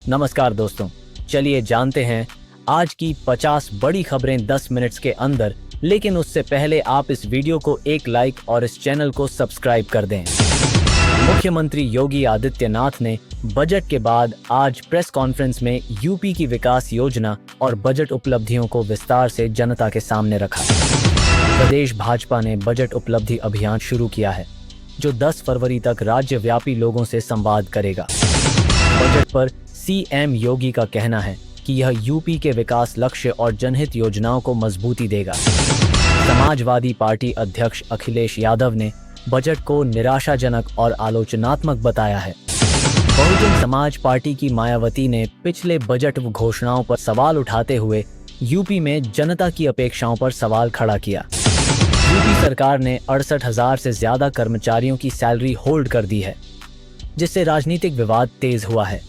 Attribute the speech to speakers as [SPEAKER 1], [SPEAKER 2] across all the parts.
[SPEAKER 1] नमस्कार दोस्तों, चलिए जानते हैं आज की 50 बड़ी खबरें 10 मिनट्स के अंदर। लेकिन उससे पहले आप इस वीडियो को एक लाइक और इस चैनल को सब्सक्राइब कर दें। मुख्यमंत्री योगी आदित्यनाथ ने बजट के बाद आज प्रेस कॉन्फ्रेंस में यूपी की विकास योजना और बजट उपलब्धियों को विस्तार से जनता के सामने रखा। प्रदेश भाजपा ने बजट उपलब्धि अभियान शुरू किया है, जो 10 फरवरी तक राज्यव्यापी लोगों से संवाद करेगा। बजट पर सीएम योगी का कहना है कि यह यूपी के विकास लक्ष्य और जनहित योजनाओं को मजबूती देगा। समाजवादी पार्टी अध्यक्ष अखिलेश यादव ने बजट को निराशाजनक और आलोचनात्मक बताया है। बहुजन समाज पार्टी की मायावती ने पिछले बजट घोषणाओं पर सवाल उठाते हुए यूपी में जनता की अपेक्षाओं पर सवाल खड़ा किया। यूपी सरकार ने 68,000 से ज्यादा कर्मचारियों की सैलरी होल्ड कर दी है, जिससे राजनीतिक विवाद तेज हुआ है।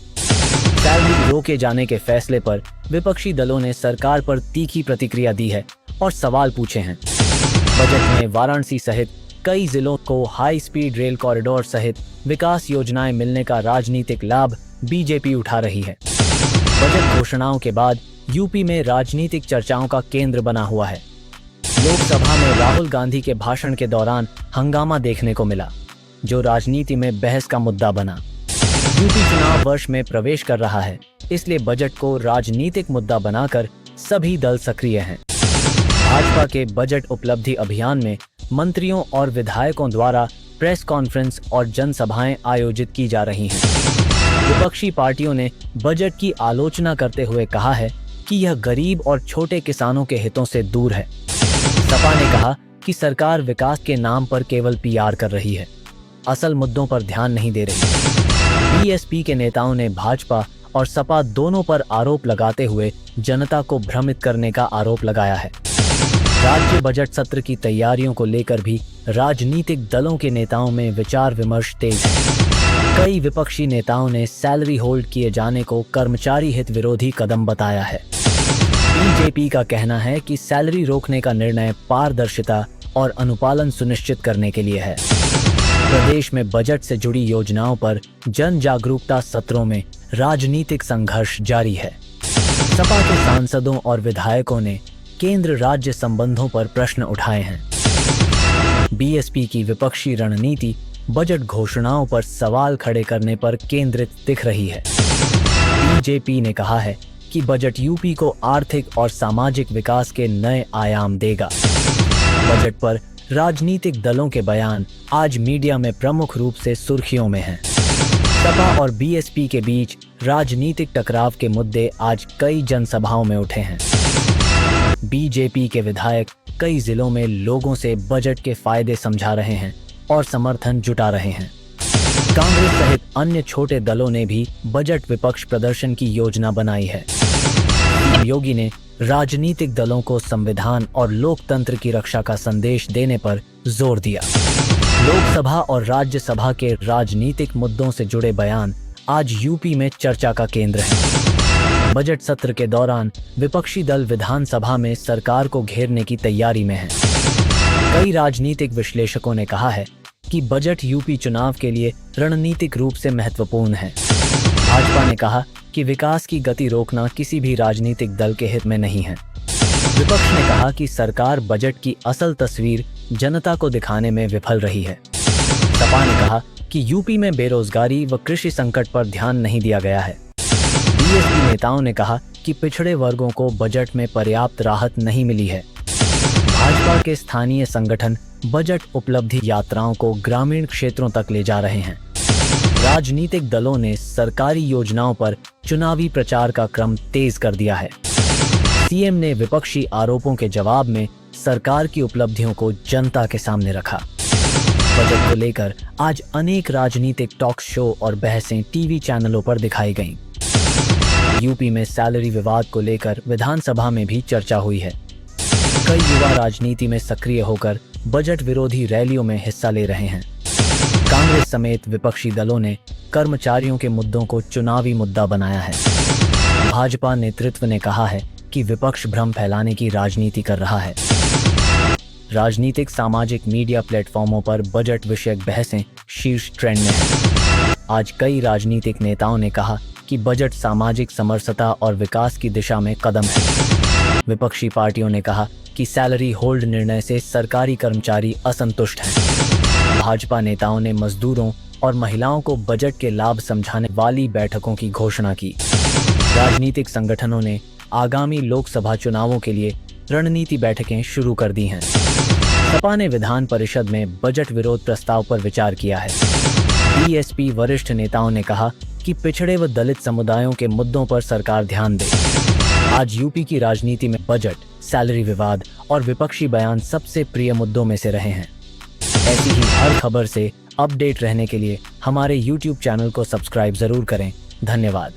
[SPEAKER 1] सैलरी रोके जाने के फैसले पर विपक्षी दलों ने सरकार पर तीखी प्रतिक्रिया दी है और सवाल पूछे हैं। बजट में वाराणसी सहित कई जिलों को हाई स्पीड रेल कॉरिडोर सहित विकास योजनाएं मिलने का राजनीतिक लाभ बीजेपी उठा रही है। बजट घोषणाओं के बाद यूपी में राजनीतिक चर्चाओं का केंद्र बना हुआ है। लोकसभा में राहुल गांधी के भाषण के दौरान हंगामा देखने को मिला, जो राजनीति में बहस का मुद्दा बना। यूपी चुनाव वर्ष में प्रवेश कर रहा है, इसलिए बजट को राजनीतिक मुद्दा बनाकर सभी दल सक्रिय हैं। भाजपा के बजट उपलब्धि अभियान में मंत्रियों और विधायकों द्वारा प्रेस कॉन्फ्रेंस और जनसभाएं आयोजित की जा रही हैं। विपक्षी पार्टियों ने बजट की आलोचना करते हुए कहा है कि यह गरीब और छोटे किसानों के हितों से दूर है। सपा ने कहा कि सरकार विकास के नाम पर केवल पीआर कर रही है, असल मुद्दों पर ध्यान नहीं दे रही। बीएसपी के नेताओं ने भाजपा और सपा दोनों पर आरोप लगाते हुए जनता को भ्रमित करने का आरोप लगाया है। राज्य बजट सत्र की तैयारियों को लेकर भी राजनीतिक दलों के नेताओं में विचार विमर्श तेज है। कई विपक्षी नेताओं ने सैलरी होल्ड किए जाने को कर्मचारी हित विरोधी कदम बताया है। बीजेपी का कहना है कि सैलरी रोकने का निर्णय पारदर्शिता और अनुपालन सुनिश्चित करने के लिए है। प्रदेश में बजट से जुड़ी योजनाओं पर जन जागरूकता सत्रों में राजनीतिक संघर्ष जारी है। सपा के सांसदों और विधायकों ने केंद्र राज्य संबंधों पर प्रश्न उठाए हैं। बीएसपी की विपक्षी रणनीति बजट घोषणाओं पर सवाल खड़े करने पर केंद्रित दिख रही है। बीजेपी ने कहा है कि बजट यूपी को आर्थिक और सामाजिक विकास के नए आयाम देगा। बजट पर राजनीतिक दलों के बयान आज मीडिया में प्रमुख रूप से सुर्खियों में हैं। सपा और बीएसपी के बीच राजनीतिक टकराव के मुद्दे आज कई जनसभाओं में उठे हैं। बीजेपी के विधायक कई जिलों में लोगों से बजट के फायदे समझा रहे हैं और समर्थन जुटा रहे हैं। कांग्रेस सहित अन्य छोटे दलों ने भी बजट विपक्ष प्रदर्शन की योजना बनाई है। योगी ने राजनीतिक दलों को संविधान और लोकतंत्र की रक्षा का संदेश देने पर जोर दिया। लोकसभा और राज्यसभा के राजनीतिक मुद्दों से जुड़े बयान आज यूपी में चर्चा का केंद्र है। बजट सत्र के दौरान विपक्षी दल विधानसभा में सरकार को घेरने की तैयारी में है। कई राजनीतिक विश्लेषकों ने कहा है कि बजट यूपी चुनाव के लिए रणनीतिक रूप से महत्वपूर्ण है। भाजपा ने कहा कि विकास की गति रोकना किसी भी राजनीतिक दल के हित में नहीं है। विपक्ष ने कहा कि सरकार बजट की असल तस्वीर जनता को दिखाने में विफल रही है। सपा ने कहा कि यूपी में बेरोजगारी व कृषि संकट पर ध्यान नहीं दिया गया है। बीएसपी नेताओं ने कहा कि पिछड़े वर्गों को बजट में पर्याप्त राहत नहीं मिली है। भाजपा के स्थानीय संगठन बजट उपलब्धि यात्राओं को ग्रामीण क्षेत्रों तक ले जा रहे हैं। राजनीतिक दलों ने सरकारी योजनाओं पर चुनावी प्रचार का क्रम तेज कर दिया है। सीएम ने विपक्षी आरोपों के जवाब में सरकार की उपलब्धियों को जनता के सामने रखा। बजट को लेकर आज अनेक राजनीतिक टॉक शो और बहसें टीवी चैनलों पर दिखाई गईं। यूपी में सैलरी विवाद को लेकर विधानसभा में भी चर्चा हुई है। कई युवा राजनीति में सक्रिय होकर बजट विरोधी रैलियों में हिस्सा ले रहे हैं। कांग्रेस समेत विपक्षी दलों ने कर्मचारियों के मुद्दों को चुनावी मुद्दा बनाया है। भाजपा नेतृत्व ने कहा है कि विपक्ष भ्रम फैलाने की राजनीति कर रहा है। राजनीतिक सामाजिक मीडिया प्लेटफॉर्मों पर बजट विषयक बहसें शीर्ष ट्रेंड में हैं। आज कई राजनीतिक नेताओं ने कहा कि बजट सामाजिक समरसता और विकास की दिशा में कदम है। विपक्षी पार्टियों ने कहा कि सैलरी होल्ड निर्णय से सरकारी कर्मचारी असंतुष्ट हैं। भाजपा नेताओं ने मजदूरों और महिलाओं को बजट के लाभ समझाने वाली बैठकों की घोषणा की। राजनीतिक संगठनों ने आगामी लोकसभा चुनावों के लिए रणनीति बैठकें शुरू कर दी हैं। सपा ने विधान परिषद में बजट विरोध प्रस्ताव पर विचार किया है। बीएसपी वरिष्ठ नेताओं ने कहा कि पिछड़े व दलित समुदायों के मुद्दों पर सरकार ध्यान दे। आज यूपी की राजनीति में बजट, सैलरी विवाद और विपक्षी बयान सबसे प्रिय मुद्दों में से रहे हैं। ऐसी ही हर खबर से अपडेट रहने के लिए हमारे YouTube चैनल को सब्सक्राइब जरूर करें। धन्यवाद।